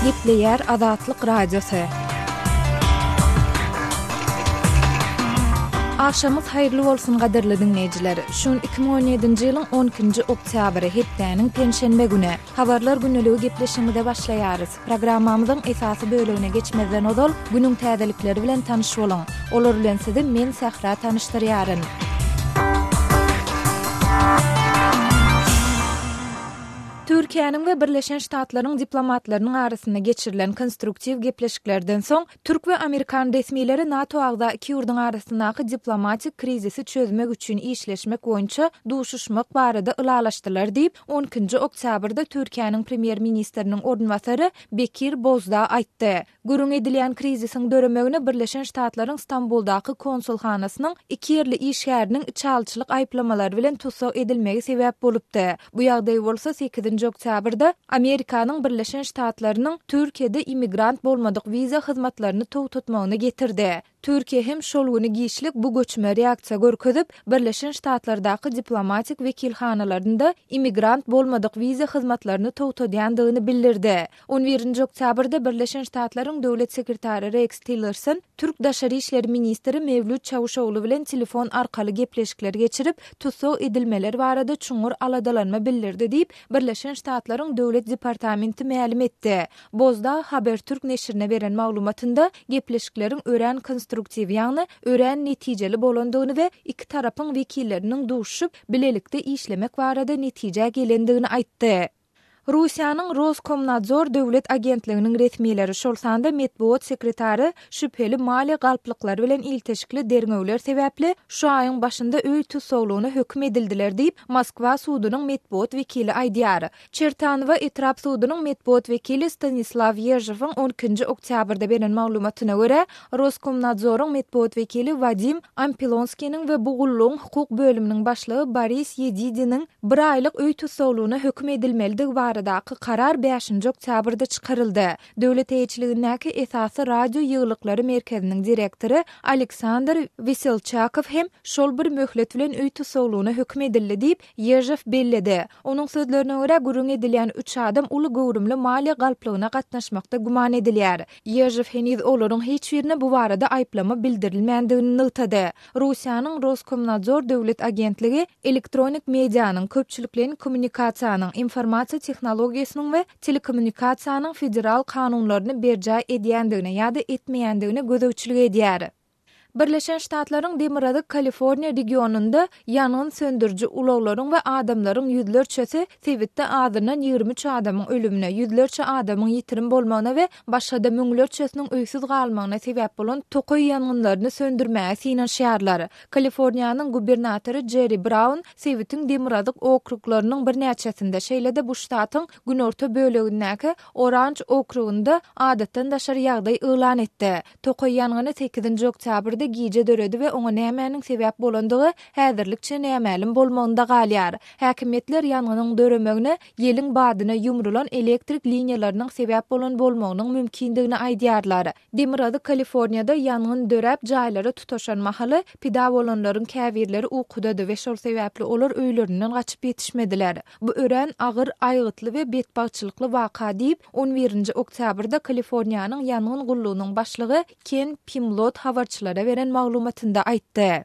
Gepleýär Azatlyk Radiosu. Akşamyz haýyrly bolsun gaderli dinleýijiler. Şun 2017-nji ýylyň 12-nji oktýabry hepdeniň penşenbe güni. Habarlar günneligi gepleşiginde başlaýarys. Programmamyzyň esasy bölügine geçmezden odal günüň täzelikleri bilen tanyşyp bolan. Olar bilen sizi men Sahra tanıştyrýaryn. Türkiýanyň we Birleşen Ştatlaryň diplomatlarynyň arasynda geçirilen konstruktiw gepleşiklerden soň Türk we Amerikan resmiýetleri NATO agda iki ýurdun arasyndaky diplomatik krizisi çözmek üçin işleşmek boýunça duşuşmak barada ılalaşdylar diýip 12-nji oktýabrda Türkiýanyň premier ministriniň ornwasary Bekir Bozdağ aýtdy. Gurun edilýän krizisiň döremegine Birleşen Ştatlaryň Stamboldaky konsulhanasynyň iki ýerli işgäriniň içalçylyk aýplamalary bilen tutsak edilmegi sebäp bolupdy. Bu ýagdaý bolsa 8 oktýabrda Amerikanyň Birleşen Ştatlarynyň Türkiýede immigrant bolmadyk wiza hyzmatlaryny tutmagyny getirdi. Türkiýe hem şol güni giýişlik bu göçme reaksiýa görkezip Birleşen Ştatlardaky diplomatik wekilhanalarynda immigrant bolmadyk wiza hyzmatlaryny tutadýandygyny bildirdi. 11-nji oktýabrda Birleşen Ştatlaryň döwlet sekretary Rex Tillerson Türk Daşary işleri ministri Mevlüt Çavuşoğlu bilen telefon arkaly gepleşikler geçirip tutsak edilmeler barada çuňur aladalanma bildirdi diýip Birleşen Ştatlaryň döwlet departamenti ma'lum etdi. Bozdağ Habertürk neşrine beren maglumatynda gepleşikleriň ören konstruktiw ýagny ören netijeli bolandygyny we iki tarapyň wekilleriniň duşup bilelikde işlemek barada netije gelendigini aýtdy. Russiýanyň Roskomnadzor döwlet agentliginiň resmiýetleri şolsanda medbuat sekretary şüpheli mali galplyklary bilen ilteşikli derňewler sebäpli şu aýyň başynda öý tutsaglygyna hökm edildiler diýip Moskwa sudunyň medbuat wekili aýdýar. Çertanowa etrap sudunyň medbuat wekili Stanislav Yezhewoň 12-nji oktýabrda beren maglumatyna görä Roskomnadzoryň medbuat wekili Vadim Ampilonskiň we Bugulluň hukuk bölüminiň başlygy Boris Yedidiniň bir aýlyk öý tutsaglygyna hökm edilmeligi baradaky karar 5-nji oktýabrda çykaryldy. Döwlet eýçiligindäki esasy radio ýyglykları merkeziniň direktory Aleksandr Veselchakow hem şol bir möhlet bilen öý tutsaglygyna hökm edildi diýip Yezhew belledi. Onuň sözlerine görä gurun edilýän 3 adam uly gowrumly mali galplygyna gatnaşmakda guman edilýär. Yezhew heniz olaryň hiç birine bu barada aýplama bildirilmändigini nyltady. Russiýanyň Roskomnadzor döwlet agentligi elektronik medianyň köpçüliklerin kommunikasiýanyň informasiýa tehnologiýasynyň we telekommunikasiýanyň federal kanunlaryny berja edýändigine ýa-da etmeýändigine gözegçilik edýär. Birleşen Ştatlaryň Demiradyk Kaliforniýa regionunda ýanyň söndürji ulaglaryň we adamlaryň ýüzlerçesi sebäpde adynyň 23 adamyň ölümine, ýüzlerçe adamyň ýitirim bolmagyna we başga da müňlerçesiniň öýsiz galmagyna sebäp bolan tokoy ýangynlaryny söndürmäge synanşýarlar. Kaliforniýanyň gubernatory Jerry Brown sebätiň Demiradyk okruglarynyň bir näçesinde şeýle-de bu ştatyň günorta bölegindäki Orange okrugunda adatdan daşary ýagdaý elan etdi. Tokoy ýangyny 8-nji oktýabrda giýje döredi we oňa nämäniň sebäp bolandygy häzirlikçe nämälim bolmagyna galýar. Häkimetler ýanynyň döremegine ýeliň badyna ýumrulan elektrik liniýalarynyň sebäp bolan bolmagynyň mümkindigini aýdýarlar. Demiradyk Kaliforniýada ýanyň dörep jaýlary tutaşan mahaly pida bolanlaryň käbirleri ukudydy we şol sebäpli olar öýlerinden gaçyp ýetişmediler. Bu ören agyr aýgytly we betbagçylykly waka diýip 11-nji oktýabrda Kaliforniýanyň ýanyň gullugynyň başlygy Ken Pimlot habarçylara beren maglumatynda aýtdy.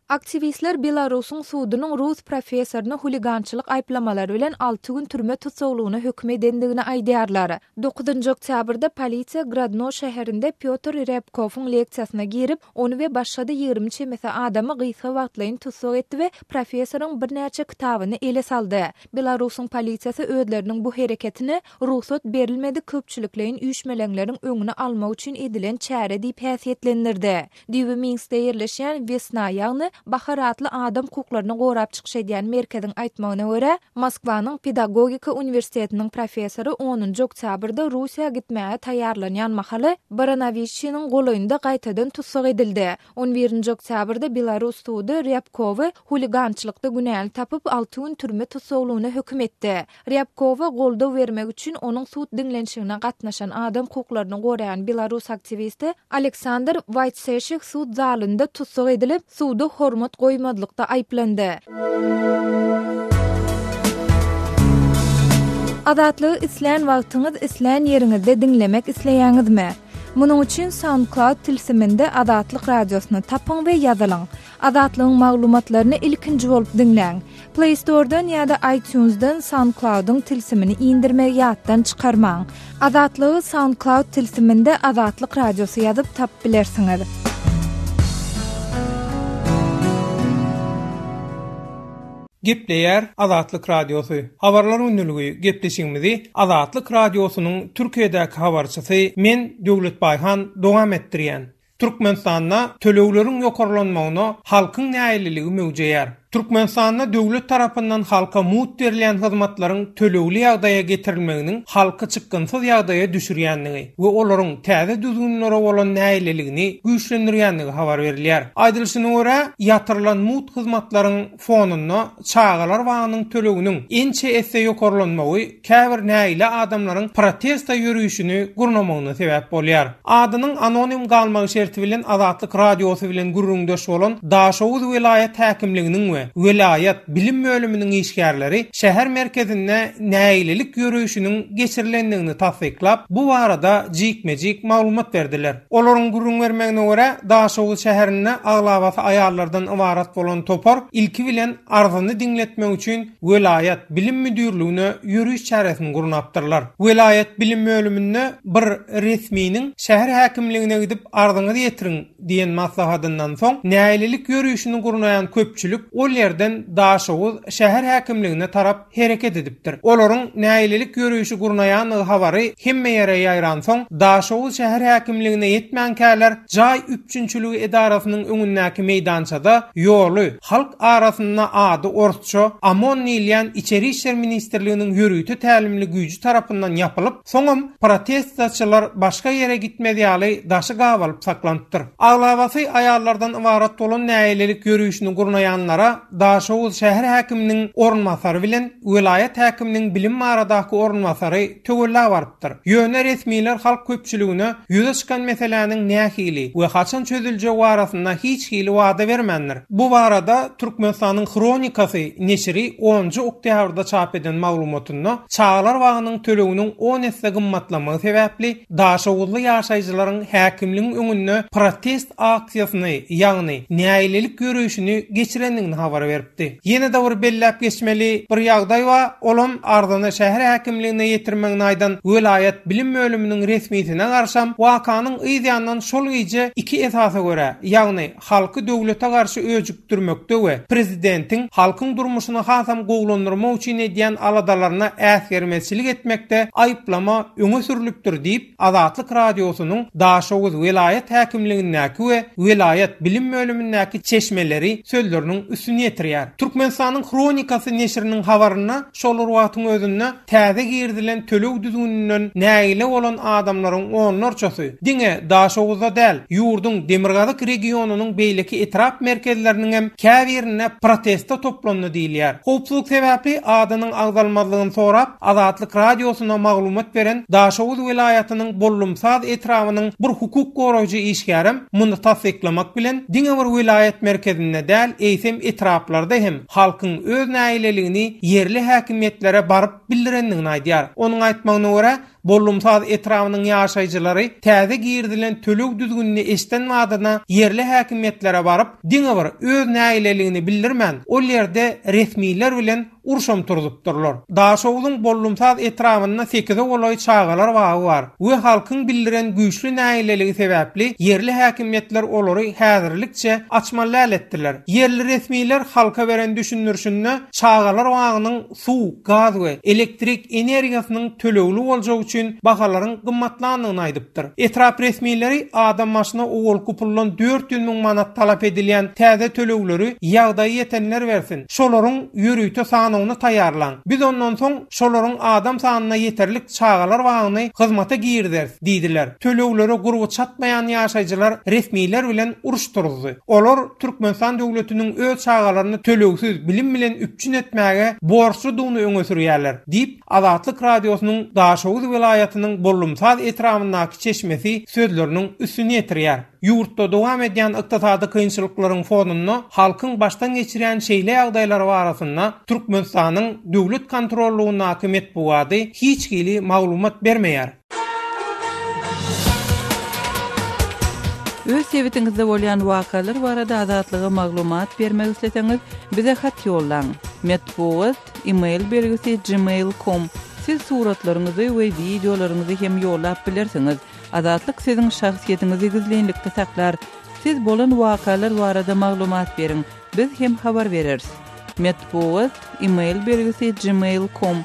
Aktivistler Belarusyň sudunyň Rus professoryny huligançylyk aýplamalary bilen 6 gün türme tutsaglygyna hökm edendigini aýdýarlar. 9-njy oktýabrda polisiýa Grodno şäherinde Pyotr Repkowyň leksiýasyna girip, onu we başga da 20 çemese adamy gysga wagtlaryň tutsak etdi we professoryň bir näçe kitabyny ele saldy. Belarusyň polisiýasy özleriniň bu hereketini ruhsat berilmedi köpçüliklerin üýşmeleriniň öňüne almak üçin edilen çäre diýip häsiýetlendirdi. Diýip Minskde ýerleşýän Vesna ýagny baharatly adam hukuklaryny gorap çykyş edýän merkeziň aýtmagyna görä, Moskwanyň Pedagogika universitetiniň professory 10-njy oktýabrda Russiýa gitmäge taýýarlanýan mahaly Baranovichyň golaýynda gaýtadan tutsak edildi. 11-nji oktýabrda Belarus sudy Ryabkowy huligançylykda günäli tapyp 6 gün türme tutsaglygyna hökm etdi. Ryabkowa goldaw bermek üçin onuň sud dinlenşigine gatnaşan adam hukuklaryny goraýan Belarus aktivisti Aleksandr Vaytseshik sud zalynda tutsak edilip, sudy hormat goýmadylykda aýplandy. Azatlygy isleýän wagtyňyz isleýän ýeriňizde dinlemek isleýäňizmi? Munuň üçin SoundCloud tilsiminde Azatlyk radiosyny tapyň we ýazylyň. Azatlygyň maglumatlaryny ilkinji bolup dinleň. Play Store'dan ýa-da iTunes'dan SoundCloud'un tilsimini indirmek ýatdan çykarmaň. Azatlygy SoundCloud tilsiminde Azatlyk radiosy ýazyp tap bilersiňiz. Gepleyer Azatlyk radiosu. Habarlar ünlülüğü gepleşigimizi Azatlyk radiosynyň Türkiýedäki habarçysy men Döwlet Bayhan dowam etdirýän. Türkmenistanda töleglerin ýokarlanmagyna halkyň näýeliligi möwjeýär. Türkmenistanda döwlet tarapyndan halka muut berilen hyzmatlaryň tölegli ýagdaýa getirilmeginiň halky çykgynsyz ýagdaýa düşürýänligi we olaryň täze düzgünlere bolan näýeligini güýçlendirýänligi habar berilýär. Aýdylyşyna görä, ýatyrylan muut hyzmatlaryň fonuna çağalar wagynyň töleginiň ençe esse ýokarlanmagy käbir näýle adamlaryň protesta ýürüýüşini gurnamagyna sebäp bolýar. Adynyň anonim galmagy şerti bilen Azatlyk radiosy bilen gurrundaş bolan Daşowuz vilayet häkimliginiň Vilayet bilim bölümünün işgärleri şäher merkezinde näýlelik ýürüýüşiniň geçirilendigini tasdiklap, bu barada jikmejik maglumat berdiler. Olaryň gurrun bermegine görä, Daşowuz şäherine aglabasy aýallardan ibarat bolan topar ilki bilen arzyny dinletmek üçin vilayet bilim müdürlüğüne ýürüýüş çaresini gurnapdyrlar. Vilayet bilim bölümünde bir resminiň şäher häkimligine gidip arzyňyzy ýetiriň diýen maslahatyndan soň näýlelik ýürüýüşini gurnaýan köpçülik ol yerden Daşowuz şäher häkimligine tarap hereket edipdir. Olaryň näýlelik ýürüýüşi gurnaýan habary hemme ýere ýaýran soň Daşowuz şäher häkimligine ýetmän käler jaý üçünçüligi edarasynyň öňündäki meýdançada ýoly halk arasynda ady ortço Amon Nilyan İçeri İşler Ministerliğiniň ýürüýti tälimli güýji tarapyndan ýapylyp, soňam protestçiler başga ýere gitmediýäli daşy gawalyp saklandypdyr. Aglabasy aýallardan ibarat bolan näýlelik ýürüýüşini gurnaýanlara Daşowuz şäher häkiminiň ornmasary bilen vilayet häkiminiň bilim maradaky ornmasary tögüllä barypdyr. Ýöne resmiler halk köpçüligine ýüze çykan meseleniň nähili we haçan çözüljegi barasynda hiç hili wada bermendir. Bu barada Türkmenistanyň Kronikasy neşri 10-njy oktýabrda çap eden maglumatynda çağalar wagynyň töleginiň 10 esse gymmatlamagy sebäpli Daşowuzly ýaşaýjylaryň häkimligiň öňünde protest aksiýasyny, ýagny näýlelik ýürüýüşini geçirendigini habar beripdi. Ýene de bir belläp geçmeli bir ýagdaý we olam arzyny şäher häkimligine ýetirmegini aýdan vilayet bilim bölüminiň resmiýetine garşam wakanyň ýa-da şol giýje iki esasa görä, ýagny halky döwlete garşy öjükdirmekde we prezidentiň halkyň durmuşyny hasam gowlandyrmak üçin edýän aladalaryna äsgermezçilik etmekde aýyplama öňe sürilipdir diýip Azatlyk radiosynyň Daşowuz vilayet häkimligindäki we vilayet bilim bölümindäki çeşmeleri sözleriniň üstüne ýetirýär. Türkmenistanyň Kronikasy neşriniň habaryna şol wagtyň özünde täze girdilen töleg düzgününden näýle bolan adamlaryň onlarçasy diňe Daşowuzda däl, ýurdun Demirgazyk regionunyň beýleki etrap merkezleriniň hem käbirine protesta toplandy diýilýär. Howpsuzlyk sebäpli adynyň agdalmazlygyny sorap, Azatlyk radiosyna maglumat beren Daşowuz vilayatynyň bollumsaz etrafynyň bir hukuk goraýjy işgärem muny tasdiklamak bilen diňe bir vilayet merkezine däl eýsem etraplarda hem halkyň öz näýleligini yerli häkimiýetlere baryp bildirendigini aýdýar. Onuň aýtmagyna görä, bollumsaz etrafynyň ýaşaýjylary täze girdilen töleg düzgünini eşden wadyna yerli häkimiýetlere baryp diňe bir öz näýleligini bildirmän ol ýerde resmiler bilen urşam turdypdyrlar. Daşowuzyň bollumsaz etrafynda 8 golaý çağalar wagy bar. We halkyň bildiren güýçli näýleligi sebäpli yerli häkimiýetler olary häzirlikçe açmaly etdiler. Yerli resmiler halka beren düşünürşünde çağalar wagynyň suw, gaz we elektrik energiýasynyň tölegli boljagi üçin bahalaryň gymmatlandygyny aýdypdyr. Etrap resmileri adam maşyna owul kupullan 400 000 manat talap edilýän täze tölegleri ýagdaý ýetenler bersin. Şolaryň ýürüýte sanyny taýýarlan. Biz ondan soň şolaryň adam sanyna ýeterlik çağalar wagyny hyzmata giýirder diýdiler. Tölegleri gurugy çatmaýan ýaşaýjylar resmiler bilen uruşturdy. Olar Türkmenistan döwletiniň öz çağalaryny tölegsiz bilim bilen üpçün etmäge borçludygyny öňe sürýärler diýip Azatlyk radiosynyň Daşowuz vilayatynyň bollumsal etramyndaky çeşmesi sözleriniň üstüne ýetirýär. Ýurtda dowam edýän ykdysady kynçylyklaryň fonunda halkyň başdan geçirýän şeýle ýagdaýlary barasynda Türkmenistanyň döwlet kontrollugyna metbuaty hiç gili maglumat bermeýär. Öz sebetiňizde bolýan wakalar barada azatlyga maglumat bermek isleseňiz, bize hat ýollaň. Metbuat email belgisi gmail.com. Siz suratlaryňyzy we videolaryňyzy hem ýollap bilersiňiz. Azatlyk siziň şahsiýetiniňizi gizlenlikde saklar. Siz bolan wakalar barada maglumat beriň. Biz hem habar bereriz. Metbuat email belgisi gmail.com.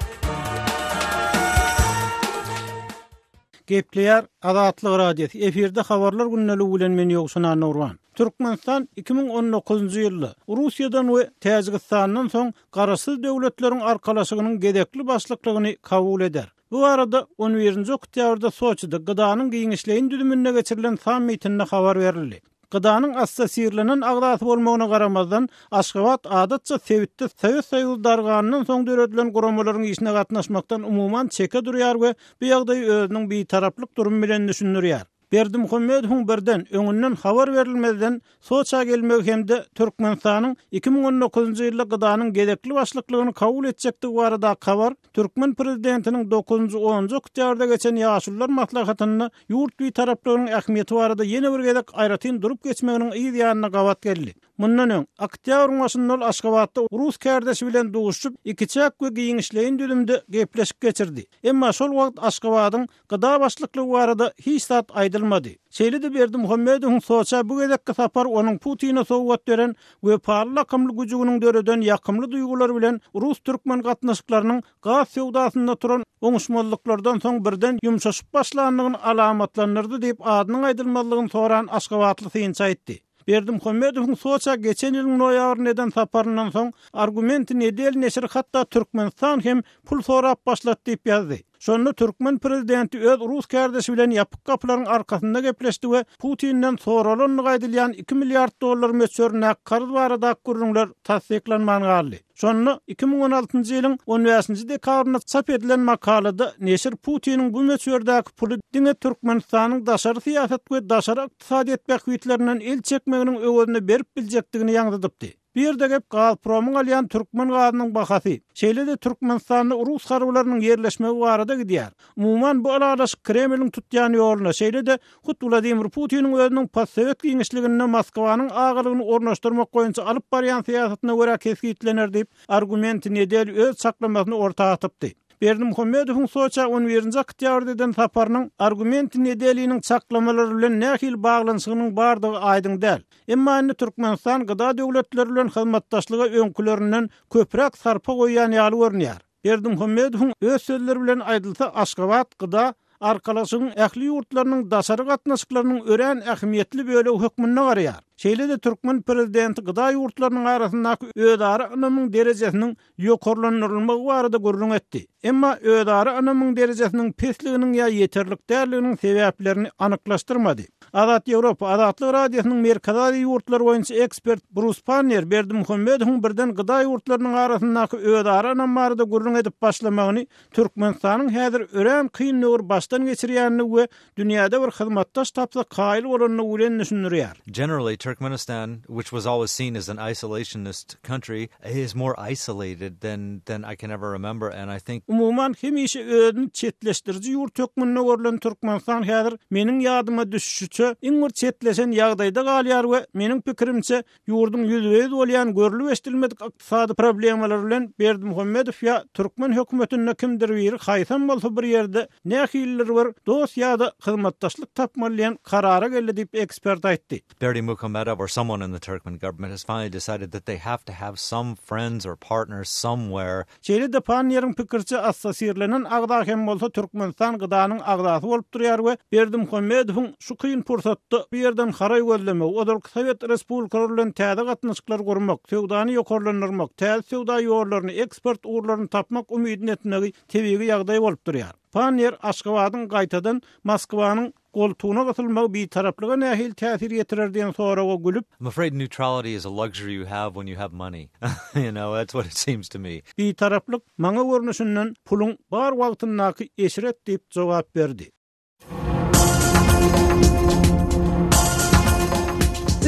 Gepleýär Azatlyk radiosu efirde habarlar günnäli bilen men ýoksunan Nurwan. Türkmenistan 2019-njy ýylda Russiýadan we Täjikistanyň soň garaşsyz döwletleriň arkalaşygynyň gedekli başlyklygyny kabul eder. Bu arada 11-nji oktýabrda Soçyda Gydanyň giňişleýin düdümünde geçirilen sammitinde habar berildi. Gydanyň assosiýerlenen agdaty bolmagyna garamazdan Aşgabat adatça Sewitde Sowet Soýuzy darganynyň soň döretlen guramalaryň işine gatnaşmakdan umuman çeke durýar we bu ýagdaý özüniň bir taraplyk durum bilen düşünürýär. Berdimuhammedowyň birden öňünden habar berilmeden Soçya gelmek hemde Türkmenistanyň 2019-njy ýylda Gydanyň gedekli başlyklygyny kabul etjekdigi barada habar Türkmen prezidentiniň 9-10 oktýabrda geçen ýaşullar maslahatyny ýurt bir taraplygynyň ähmiýeti barada ýene bir gedek aýratyn durup geçmeginiň ýa-da gawat geldi. Mundan öň oktýabr başynda Aşgabatda Rus kardeşi bilen duguşup iki çak we giňişleýin düdümde gepleşip geçirdi. Emma şol wagt Aşgabatyň gyda başlyklygy barada hiç zat aýdylmady. Şeýle-de Berdimuhammedowyň Soçya bu gedekki sapar onuň Putin'e sowgat beren we parlakamly güjüniň döreden ýakymly duýgular bilen Rus-Türkmen gatnaşyklarynyň gaz sowdasynda turan oňuşmazlyklardan soň birden ýumşaşyp başlandygyny alamatlandyrdy diýip adynyň aýdylmalygyny soran Aşgabatly synça aýtdy. Berdimuhammedowyň Soçya geçen ýylyň noýabryndan saparyndan soň Argument Nedel neşri hatda Türkmenistan hem pul sorap başlatdy diýip ýazdy. Şonda Türkmen prezidenti öz Rus kardeşi bilen ýapyk gapylaryň arkasynda gepleşdi we Putin'den soralan gaýdylýan 2 milliard dollar möçörüne karz barada gurrunlar tasdiklanmagy galdy. Şonda 2016-njy ýylyň 15-nji dekabrynda çap edilen makalada neşir Putin'in bu möçördäki puly diňe Türkmenistanyň daşary siýasat we daşary ykdysady etmek güýtlerinden el çekmeginiň öwrüne berip biljekdigini ýagdadypdy. Bir de gep Gazpromyň alýan Türkmen gazynyň bahasy. Şeýle-de Türkmenistanda Rus harbylarynyň ýerleşmegi barada gidýär. Umuman bu aralaş Kremliň tutýan ýoluna şeýle-de hut Vladimir Putiniň özüniň postsovet giňişliginde Moskwanyň agylygyny ornaşdyrmak goýunça alyp barýan siýasatyna görä kesgitlener diýip Argument Nedel öz saklamasyny ortaga atypdy. Berdimuhammedowyň Soçya 11-nji oktýabrdan saparynyň Argument Nedeliň saklamalary bilen nähil baglanşygynyň bardygy aýdyň däl. Emma indi Türkmenistan gyda döwletleri bilen hyzmatdaşlyga öňkülerinden köprek sarpa goýan ýaly görnýär. Berdimuhammedowyň öz sözleri bilen aýdylsa Aşgabat gyda arkalaşygyň ähli ýurtlarynyň daşary gatnaşyklarynyň ören ähmiýetli bölegi hökmüne garaýar. Şeýle-de Türkmen prezidenti gyda ýurtlarynyň arasyndaky ödary anamyň derejesiniň ýokarlandyrylmagy barada gurrun etdi. Emma ödary anamyň derejesiniň pesliginiň ýa ýeterlik därliginiň sebäplerini anyklaşdyrmady. Azat Ýewropa Azatlyk radiosynyň Merkezi ýurtlar boýunça ekspert Bruce Panner Berdimuhammedowyň birden gyda ýurtlarynyň arasyndaky ödary anam barada gurrun edip başlamagyny Türkmenistanyň häzir ören kyn nöwr başdan geçirýänini we dünýäde bir hyzmatdaş tapsa kaýly bolanyny bilen düşünürýär. Generally, Turkmenistan, which was always seen as an isolationist country, is more isolated than I can ever remember, and I think umuman hemişe özüni çetleşdirici ýurt hökmüne görülen Türkmenistan häzir meniň ýadyma düşüşçe iň bir çetleşen ýagdaýda galýar we meniň pikirimçe ýurdun ýüzüňiz bolýan görülip eşdilmedik ykdysady problemalar bilen Berdimuhammedow ýa Türkmen hökümetine kimdir biri haýsam bolsa bir ýerde nähiller bir dost ýa-da hyzmatdaşlyk tapmalyan karara geldi diýip ekspert aýtdy. Berdimuhammedow or someone in the Turkmen government has finally decided that they have to have some friends or partners somewhere. Şeýle-de Panner'in pikirçe assosiýerlenen agda hem bolsa Türkmenistan gydanyň agdasy bolup durýar we Berdimuhammedowyň şu kyn pursatda bir ýerden haray gözlemek, odalyk Sowet Respublikaları bilen täze gatnaşyklar gurmak, sowdany ýokarlandyrmak, täze sowda ýollaryny, eksport uğurlaryny tapmak umydyn etmegi tebigi ýagdaý bolup durýar. Spanier Aşgabatyň gaýtadan Moskwanyň goltuğuna gatylmagy bir taraplyga nähil täsir ýetirerdiň sonra o gülüp, I'm afraid neutrality is a luxury you have when you have money. You know, that's what it seems to me. bir taraplyk maňa görnüşinden puluň bar wagtynaky eşret diýip jogap berdi.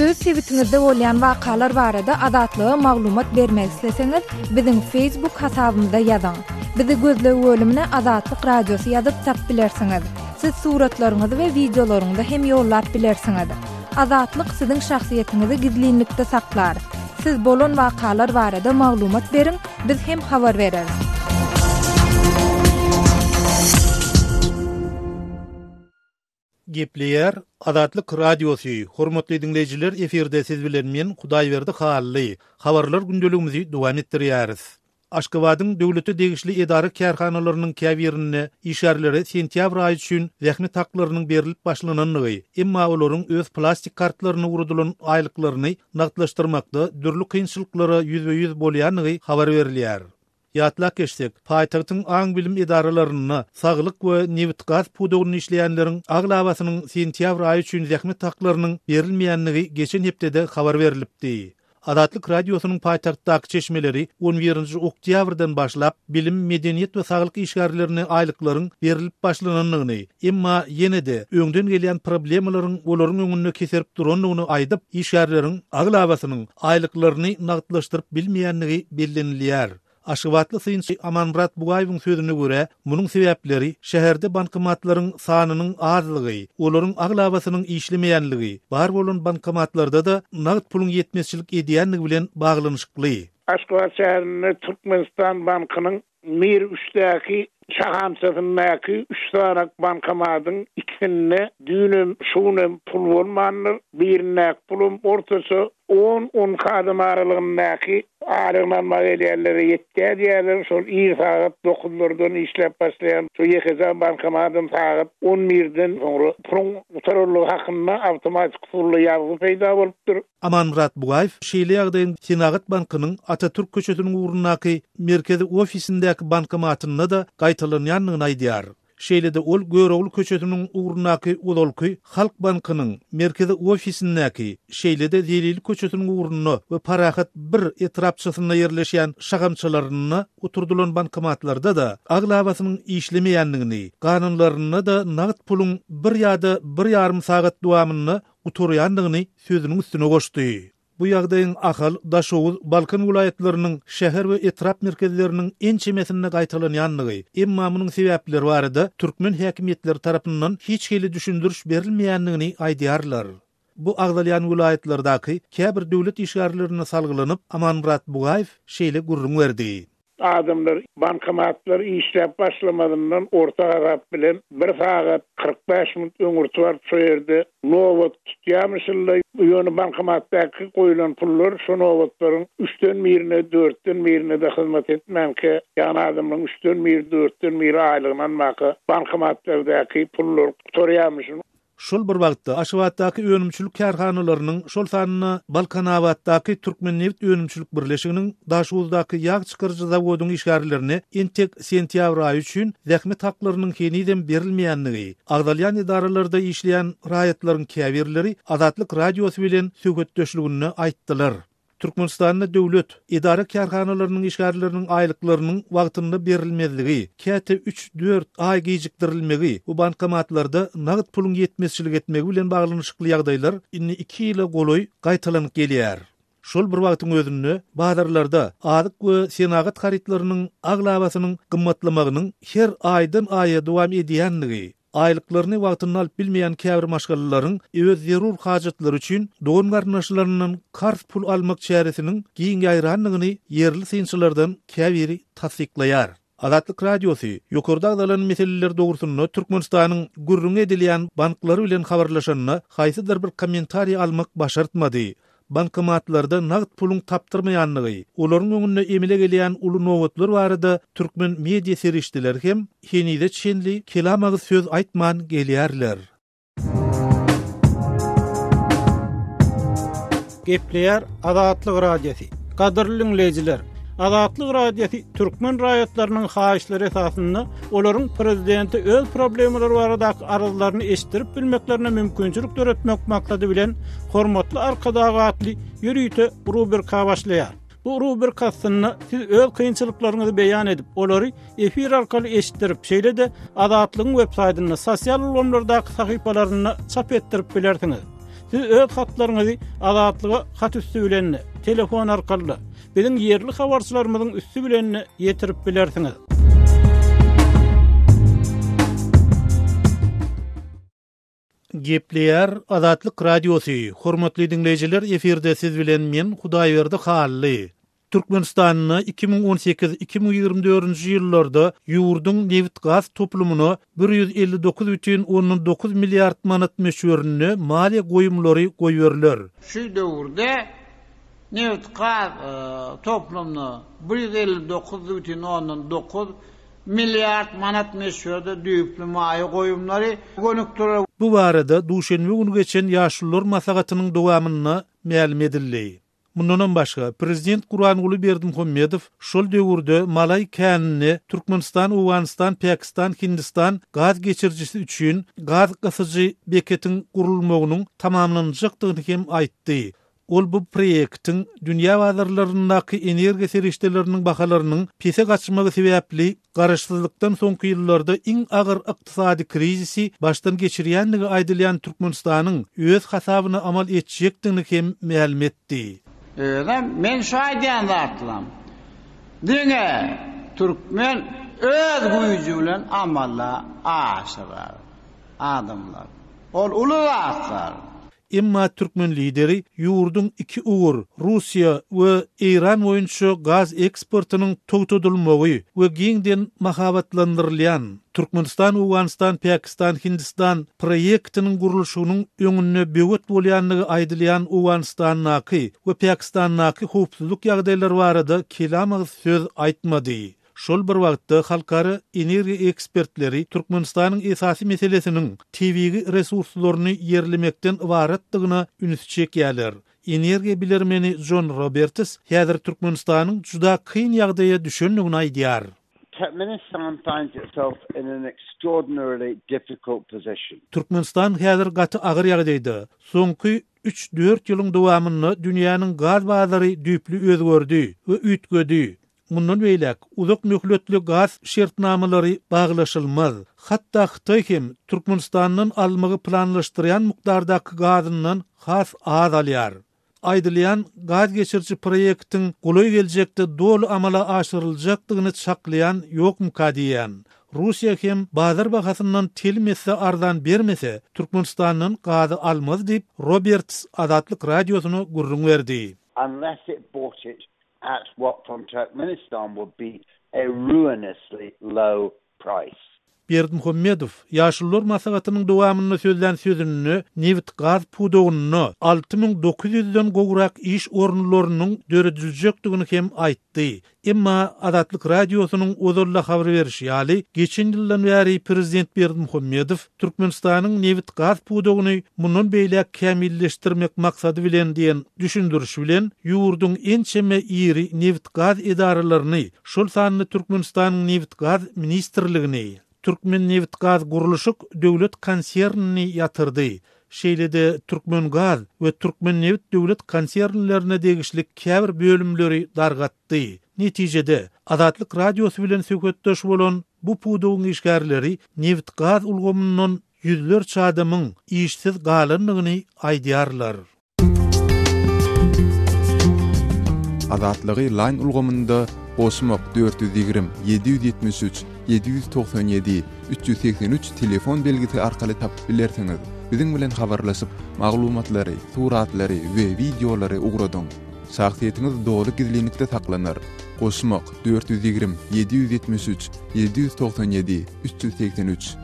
Öz sewitimizde bolýan wakalar barada adatlyga maglumat bermek isleseňiz, biziň Facebook hasabymyzda ýazyň. Bizi gözlegi bölümine Adatlyk Radiosu ýazyp tap bilersiňiz. Siz suratlaryňyzy we videolaryňyzy hem ýollap bilersiňiz. Adatlyk siziň şahsiýetiniňizi gizlinlikde saklar. Siz bolan wakalar barada maglumat beriň, biz hem habar bereriz. Gepleýär Adatlyk Radiosu. Hormatly dinleýijiler, eferde siz bilen men Hudaýberdi Hally. Habarlar gündeligimizi dowam etdirýäris. Aşgabatyň döwleti degişli edara kärhanalarynyň käbirini işarlary sentýabr aýy üçin zähmet haklarynyň berilip başlananyny, emma olaryň öz plastik kartlaryny urudulan aýlyklaryny nagdlaşdyrmakda dürli kynçylyklara ýüzbe-ýüz bolýanyny habar berilýär. Ýatlak geçsek, paýtagtyň aň bilim edaralaryna saglyk we newit gaz pudowyny işleýänleriň aglabasynyň sentýabr aýy üçin zähmet haklarynyň berilmeýänligi geçen hepdede habar berilipdi. Adatlyk Radiosynyň paýtagtdaky çeşmeleri 11-nji oktýabrdan başlap bilim, medeniýet we saglyk işgärlerine aýlyklaryň berilip başlananyny, emma ýene-de öňden gelýän problemalaryň olaryň öňünde keserip duranyny aýdyp, işgärleriň aglabasynyň aýlyklaryny nagdlaşdyryp bilmeýänligi bellenilýär. Aşgabatly synçy Amanmurat Bugaýewiň sözüne görä, munyň sebäpleri şäherde bankomatlaryň sanynyň azlygy, olaryň aglabasynyň işlemeýänligi, bar bolan bankomatlarda da nagd puluň ýetmezçilik edýänligi bilen baglanyşykly. Aşgabat şäherinde Türkmenistan bankynyň mir üçdäki şahamsatyndäki 3 tane bankomatyň ikisinde düýnüm, şunum pul bolmandyr, birine pulum ortasy 10 kadam aralygyndaky aryglanma gelýärleri ýetdi diýerler. Şol ýyl saat 9-lardan işläp başlaýan şu ýekizan bankomatyň saat 11-den soňra pul utarlygy hakynda awtomatik pully ýazygy peýda bolupdyr. Amanmurat Bugaýew şeýle ýagdaýyň Senagat bankynyň Atatürk köçesiniň urundaky merkezi ofisindäki bankomatyna da gaýtalanýanlygyny aýdýar. Şeýle-de ol Göregul köçesiniň urundaky Udolky Halk bankynyň merkezi ofisindäki, şeýle-de Zelili köçesiniň uruny we Parahat bir etrapçysyna ýerleşýän şagamçylaryny oturdulan bankomatlarda da aglabasynyň işlemeýänligini, kanunlaryna da nagd puluň bir ýa-da 1,5 sagat dowamyny uturýanlygyny sözüniň üstüne goşdy. Bu ýagdaýyň Ahal, Daşowuz, Balkan vilayetleriniň şäher we etrap merkezleriniň ençemesine gaýtalanýanlygy, emma munyň sebäpleri barada türkmen häkimetleri tarapyndan hiç hili düşündürüş berilmeýänligini aýdýarlar. Bu agdalýan vilayetlerdaky käbir döwlet işgärlerine salgylanyp Amanmurat Bugaýew şeýle gurrun berdi. Adamlar bankomatlar işläp başlamadından orta agap bilen 1 saat 45 minut öňürtüp şeýerde nowat tutýamyşylar. Ýöne bankomatdaky goýulan pullar şu nowatlaryň 3-den birine 4-den birine de hyzmat etmänke, ýani adamlaryň 3-den bir 4-den bir aýlygyny almaky bankomatlardaky pullar tutarýamyşyň. Şol bir wagtda Aşgabatdaky önümçülük kärhanalarynyň şol sanyna Balkanabatdaky Türkmennewit önümçülük birleşiginiň Daşowuzdaky ýag çykarjy zawodyň işgärlerini entek sentýabr aýy üçin zähmet haklarynyň keniden berilmeýänligi, agdalýan edaralarda işleýän raýatlaryň käbirleri Adatlyk Radiosu bilen söhbetdeşligini aýtdylar. Türkmenistanyň döwlet edara kärhanalarynyň işgärleriniň aýlyklarynyň wagtynda berilmezligi, käte 3-4 aý gejikdirilmegi, bu bankomatlarda nagd puluň ýetmezçilik etmegi bilen baglanyşykly ýagdaýlar inni 2 ýyla goloý gaýtalanyp gelýär. Şol bir wagtyň özünde bazarlarda adyk we senagat haritlarynyň aglabasynyň gymmatlamagynyň her aýdan aýa dowam edýänligi, aýlyklaryny wagtyny alyp bilmeýän käbir maşgallalaryň öz zerur hajatlary üçin dogan garnaşlarynyň kart pul almak çäresiniň giň ýaýranlygyny ýerli synçylardan käbiri tasdiklaýar. Adatlyk Radiosu ýokarda agdalan meseleler dogrusyna Türkmenistanyň gurrun edilýän banklary bilen habarlaşanyna haýsydyr bir kommentariýa almak başartmady. Bankomatlarda nagd puluň tapdyrmaýanlygy, olaryň öňünde emile gelýän uly nowatlar barada türkmen media serişdiler hem henide çenli kelamagy söz aýtman gelýärler. Gepleýär Adatlyk Radiosu. Gadyrly dinleýijiler, Azatlyk radiosu türkmen raýatlarynyň haýyşlary esasynda olaryň prezidenti öz problemleri barada arazlaryny eşitdirip bilmeklerine mümkinçilik töretmek maksady bilen hormatly arkadagatly ýürüýte rubrika başlaýar. Bu rubrikasyny siz öz kynçylyklaryňyzy beýan edip, olary efir arkaly eşitdirip, şeýle de Azatlygyň web-saýtyna, sosial ulamlardaky sahypalaryna çap etdirip bilersiňiz. Siz öz hatlaryňyzy Azatlyga hat üstü bilen telefon arkaly biziň ýerli habarçylarymyzyň üstü bilen ýetirip bilersiňiz. Gepleýär Azatlyk radiosu. Hormatly dinleýijiler, eferde siz bilen men Hudaýberdi Hally. Türkmenistanyň 2018-2024-nji ýyllarda ýurdun neft gaz toplumuna 159,9 milliard manat meşhurny maliýe goýumlary goýberler. Şu döwürde neft gaz toplumuna 159,9 milliard manat meşhurda düýüpli maliýe goýumlary gönükdiler. Bu barada duşenme günü geçen ýaşullar masagatynyň dowamyna ma'lum edildi. Mundan başga Prezident Gurbanuly Berdimuhammedow şol döwürde malay kanunu Türkmenistan, Awganistan, Pakistan, Hindistan gaz geçirjisi üçin gaz gasyjy beketiň gurulmagynyň tamamlanjakydygyny hem aýtdy. Ol bu proýektiň dünýä bazarlaryndaky energiýa serişdeleriniň bahalarynyň pese gaçmagy sebäpli garaşsyzlykdan soňky ýyllarda iň agyr ykdysady krizisi başdan geçirýändigi aýdylýan Türkmenistanyň öz hasabyna amal etjekdigini hem ma'lum etdi. Men şu aýdýan zatlam. Diňe türkmen öz güýjü bilen amalla aşyrar adamlar. Ol uluglar. Emma Türkmen lideri ýurdun iki ugur Russiýa we Iran boýunça gaz eksportynyň togtadylmagy we giňden mahabatlandyrylýan Türkmenistan, Awganistan, Pakistan, Hindistan proýektiniň gurulşynyň öňünde böwet bolýanlygy aýdylýan Awganistanyňky we Pakistanyňky howpsuzlyk ýagdaýlary barada kelam söz aýtmady. Şol bir wagtda halkary energiýa ekspertleri Türkmenistanyň esasy meselesiniň TV'gi resurslaryny ýerlemekden ibaratdygyna üns çekýärler. Energiýa bilermeni John Roberts häzir Türkmenistanyň juda kyn ýagdaýa düşenligini aýdýar. Turkmenistan finds itself in an extraordinarily difficult position. Türkmenistan häzir gaty agyr ýagdaýda. Soňky 3-4 ýylyň dowamyny dünýäniň gaz bazary düýpli özgördi we ütgödi. Mundan beýlek uzak möhletli gaz şertnamalary baglaşylmaz. Hatda Xitoy hem Türkmenistanyň almagy planlaşdyrýan mukdardaky gazynyň has az alýar. Aýdylýan gaz geçirji proýektiň goly geljekde dolu amala aşyryljakdygyny çaklaýan ýokmyka diýen. Russiýa hem bazar bahasyndan telmese arzan bermese Türkmenistanyň gazy almaz diýip Roberts Azatlyk radiosyna gurrun berdi. Unless it bought it at what from Turkmenistan would be a ruinously low price. Berdimuhammedow ýaşullar masagatynyň dowamyny sözlän sözünü neft gaz pudogyny 6900-den gowrak iş orunlarynyň dörediljakdygyny hem aýtdy. Emma Azatlyk radiosynyň ozurla habar berişi ýaly geçen ýyldan bäri Prezident Berdimuhammedow Türkmenistanyň neft gaz pudogyny mundan beýle kämilleşdirmek maksady bilen diýen düşündürüş bilen ýurdun ençeme iri neft gaz edaralaryny şol sanyny Türkmenistanyň neft gaz ministrligini Türkmen neft gaz guruluşyk döwlet konsernini ýatyrdy. Şeýlede Türkmen gaz we Türkmen neft döwlet konsernlerine degişlik käbir bölümleri dargatdy. Netijede Azatlyk radiosu bilen söhbetdeş bolan bu pudogyň işgärleri neft gaz ulgamyndan ýüzlerçe adamyň işsiz galanlygyny aýdýarlar. Azatlygy line ulgamynda Osmok 420 773 797 383 telefon belgisi arkaly tapyp bilersiňiz. Biziň bilen habarlaşyp maglumatlary, suratlary we videolary ugradyň. Şahsiýetiniz dogry gizlilikde saklanar. Osmok 420 773 797 383.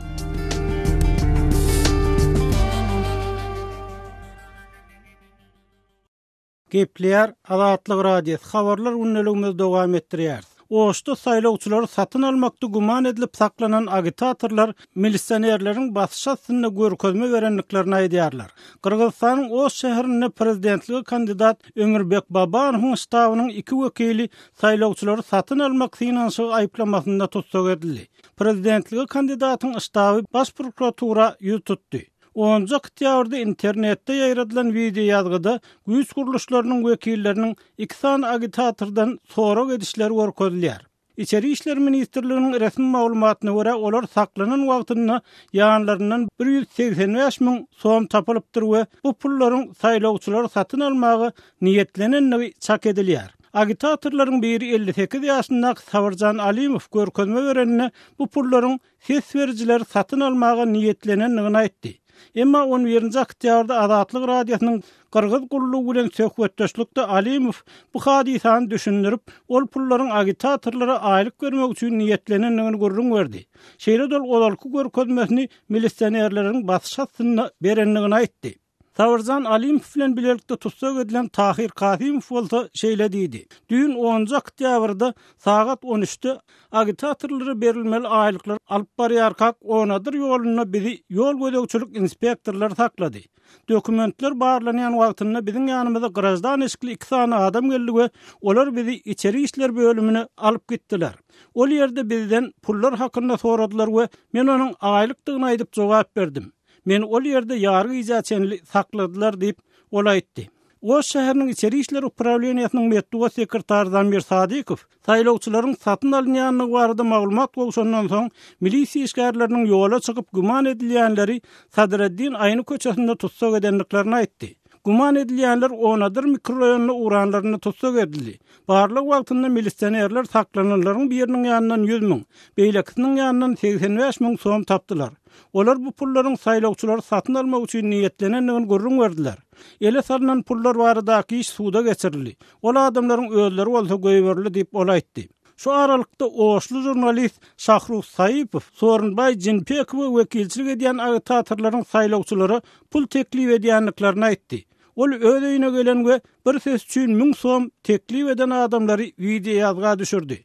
Gepleýär Azatlyk radiosu habarlar ünneligimiz dowam etdirýär. Oşda saýlawçylary satyn almakda guman edilip saklanan agitatorlar milisionerleriň basşasyna görkezme berenliklerini aýdýarlar. Kyrgyzstanyň Oş şäherine prezidentligi kandidat Ömürbek Babanowyň ştabynyň 2 wekili saýlawçylary satyn almak finansyň aýplamasynda tutsak edildi. Prezidentligi kandidatyň ştaby baş prokuratura ýutdy. 10 oktýabrda internetde ýaýradylan video ýazgyda güýç guruluşlarynyň wekilleriniň 2 san agitatordan sorak edişleri görkezilýär. İçeri işler ministrliginiň resmi maglumatyna görä olar saklanan wagtyna ýanlaryndan 185.000 soň tapylypdyr we bu pullaryň saýlawçylar satyn almagy niýetlenenligi çak edilýär. Agitatorlaryň biri 58 ýaşyndaky Sawarjan Alimow görkezme berenine bu pullaryň ses berjiler satyn almagy niýetlenenligini aýtdy. Emma 11 oktýabrda Azatlyk radiosynyň Kyrgyz gurulugy bilen söhbetdeşlikde Alimow bu hadisany düşündirip, ol pullaryň agitatorlara aýlyk bermek üçin niýetlenenligini gurrun berdi. Şeýle olarky görkezmesini milisionerleriň basşasyna berenligini aýtdy. Sawarjan Alimow bilen birlikde tutsak edilen Tahir Kasimow bolsa şeýle diýdi. Dün 10 oktýabrda saat 13'te agitatorlara berilmeli aýlyklar alyp barýarkak onadyr ýoluny bizi ýol gödäwçilik inspektorlary saklady. Dokumentler barlanýan wagtynda biziň ýanymyza garajdan eşikli 2 sany adam geldi we olar bizi içeri işler bölümine alyp gitdiler. Ol ýerde bizden pullar hakynda soradylar we men onuň aýlykdygyny aýdyp jogap berdim. Men ol ýerde ýargy ijaçenli sakladylar diýip ol aýtdy. Oş şäheriniň içeri işler upravleniýasynyň medeniýet sekretary Zamir Sadikow saýlawçylaryň satyn alynýanyny barada maglumat bolşandan soň milisiýa işgärleriniň ýola çykyp guman edilýänleri Sadreddin aýny köçesinde tutsak edenliklerini aýtdy. Guman edilýänler onadyr mikroraýonly uranlaryny tutsak edildi. Barlyk wagtynda milisionerler saklananlaryň biriniň ýanyndan 100.000, beýlekisiniň ýanyndan 85.000 soň tapdylar. Olar bu pullaryň saýlawçylary satyn almak üçin niýetlenenligini görrün berdiler. Ele salynan pullar baradaky iş suda geçirildi. Ol adamlaryň özleri bolsa göýberli diýip ol aýtdy. Şu aralykda Oşlu jurnalist Şahruf Saýypow Sorunbay Jinpekow wekilçilik edýän agitatorlaryň saýlawçylary pul teklip edýänliklerini aýtdy. Ol öz öýüne gelen we bir ses üçin 1000 soň teklip eden adamlary video ýazga düşürdi.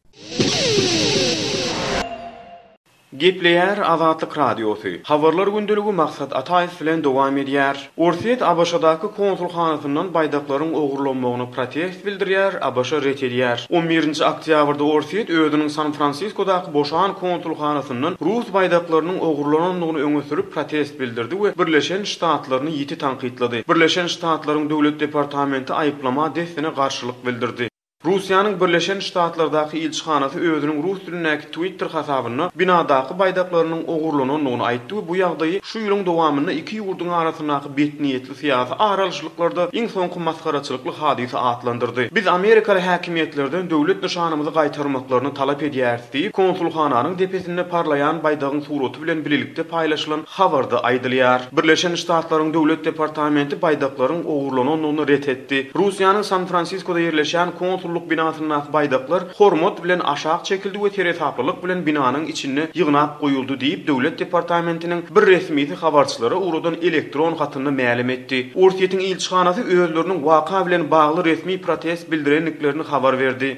Gepleýär Azatlyk radiosu. Habarlar gündeligi maksat Ataýew bilen dowam edýär. Orsiýet ABŞ-daky konsulxanasyndan baýdaklaryň ogurlanmagyny protest bildirýär, ABŞ ret edýär. 11 oktýabrda Orsiýet özüniň San Fransiskodaky boşan konsulxanasyndan Rus baýdaklarynyň ogurlanmagyny öňe sürüp protest bildirdi we Birleşen Ştatlaryny ýiti tanqidlady. Birleşen Ştatlaryň döwlet departamenti aýyplama destine garşylyk bildirdi. Rusiýanyň Birleşen Ştatlardaky ilçihanasy özüniň rus dilindäki Twitter hasabyna binadaky baýdaklarynyň ogurlanyny aýtdy we bu ýagdaýy şu ýylyň dowamynda iki ýurduň arasyndaky betniýetli syýasy aralyşlyklarda iň soňky maskaraçylykly hadise atlandyrdy. Biz Amerikaly häkimetlerden döwlet nişanymyzy gaýtarmaklaryny talap edýäris diýip konsulxananyň depesinde parlayan baýdagyň suraty bilen birlikde paýlaşylan habarda aýdylýar. Birleşen Ştatlaryň döwlet departamenti baýdaklaryň ogurlanyny ret etdi. Rusiýanyň San Fransiskoda ýerleşen konsul binasyndaky baýdaklar hormat bilen aşağı çekildi we teresaplalyk bilen binanyň içine ýygnap goýuldy diýip döwlet departamentiniň bir resmi habarçylary uradan elektron hatyny ma'lum etdi. Orsiýetiň ilçihanasy özleriniň waka bilen bagly resmi protest bildirenliklerini habar berdi.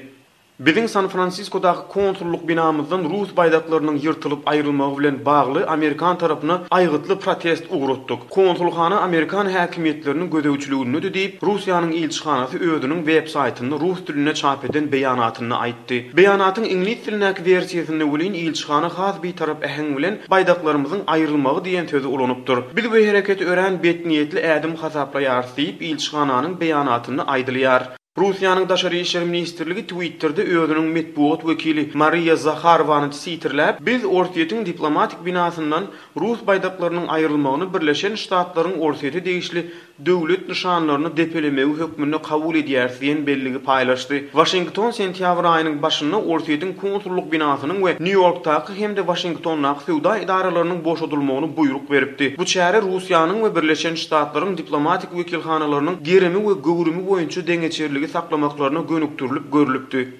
Biziň San Fransiskodaky konsulluk binamyzdan Rus baýdaklarynyň ýyrtylyp aýrylmagy bilen bagly Amerikan tarapyna aýgytly protest ugrutdyk. Konsulxana Amerikan häkimetleriniň gödäwçiligini diýip Rusiýanyň ilçihanasy özüniň web saýtyny rus diline çap eden beýanatyny aýtdy. Beýanatyň ingliz dilindäki versiýasyny bilen ilçihana has bir tarap äheň bilen baýdaklarymyzyň aýrylmagy diýen sözi ulanupdyr. Biz bu hereketi ören betniýetli ädim hasaplaýar diýip ilçihananyň beýanatyny aýdylýar. Rusiýanyň Daşary işler ministrligi Twitter'da özüniň medeniýet wekili Mariya Zakharovany sitirläp, biz Orsiýetiň diplomatik binasyndan Rus baýdaklarynyň aýrylmagyny Birleşen Ştatlaryň Orsiýete degişli döwlet nişanlaryny depelemegi hökmüne kabul edýär diýen belligi paýlaşdy. Washington sentýabr aýynyň başynda Orsiýetiň konsulluk binasynyň we New Yorkdaky hemde Washingtondaky sowda idaralarynyň boşadylmagyny buyruk beripdi. Bu çäre Rusiýanyň we Birleşen Ştatlaryň diplomatik wekilhanalarynyň geremi we gowrumy boýunça deňeçerligi saklamaklaryna gönükdirilip görülüpdi.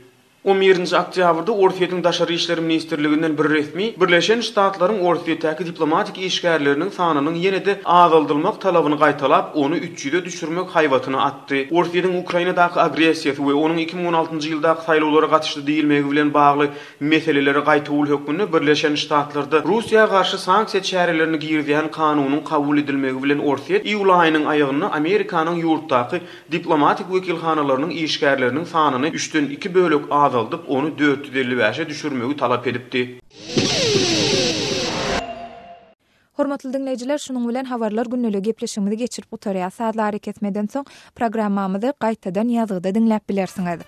11-nji oktýabrda Orsiýetiň Daşary işleri ministrliginden bir resmi Birleşen Ştatlaryň Orsiýetdäki diplomatik işgärleriniň sanynyň ýene-de azaldylmak talabyny gaýtalap, onu 300-e düşürmek haýwatyny atdy. Orsiýetiň Ukrainadaky agressiýasy we onuň 2016-njy ýyldaky saýlawlara gatışdy diýilmegi bilen bagly meseleleri gaýtawul hökmüni Birleşen Ştatlarda Russiýa garşy sanksiýa çärelerini girdiýän kanunyň kabul edilmegi bilen Orsiýet iýul aýynyň aýagyny Amerikanyň ýurtdaky diplomatik wekilhanalarynyň işgärleriniň sanyny 3-den 2 bölek azaldyp, onu 455-e düşürmegi talap edipdi. Hormatly dinleyijiler, şunuň bilen habarlar günneligi gepleşigimizi geçirip otarýar. Saatlar hareket etmeden soň programmamyzy gaýtadan ýazgyda dinläp bilersiňiz.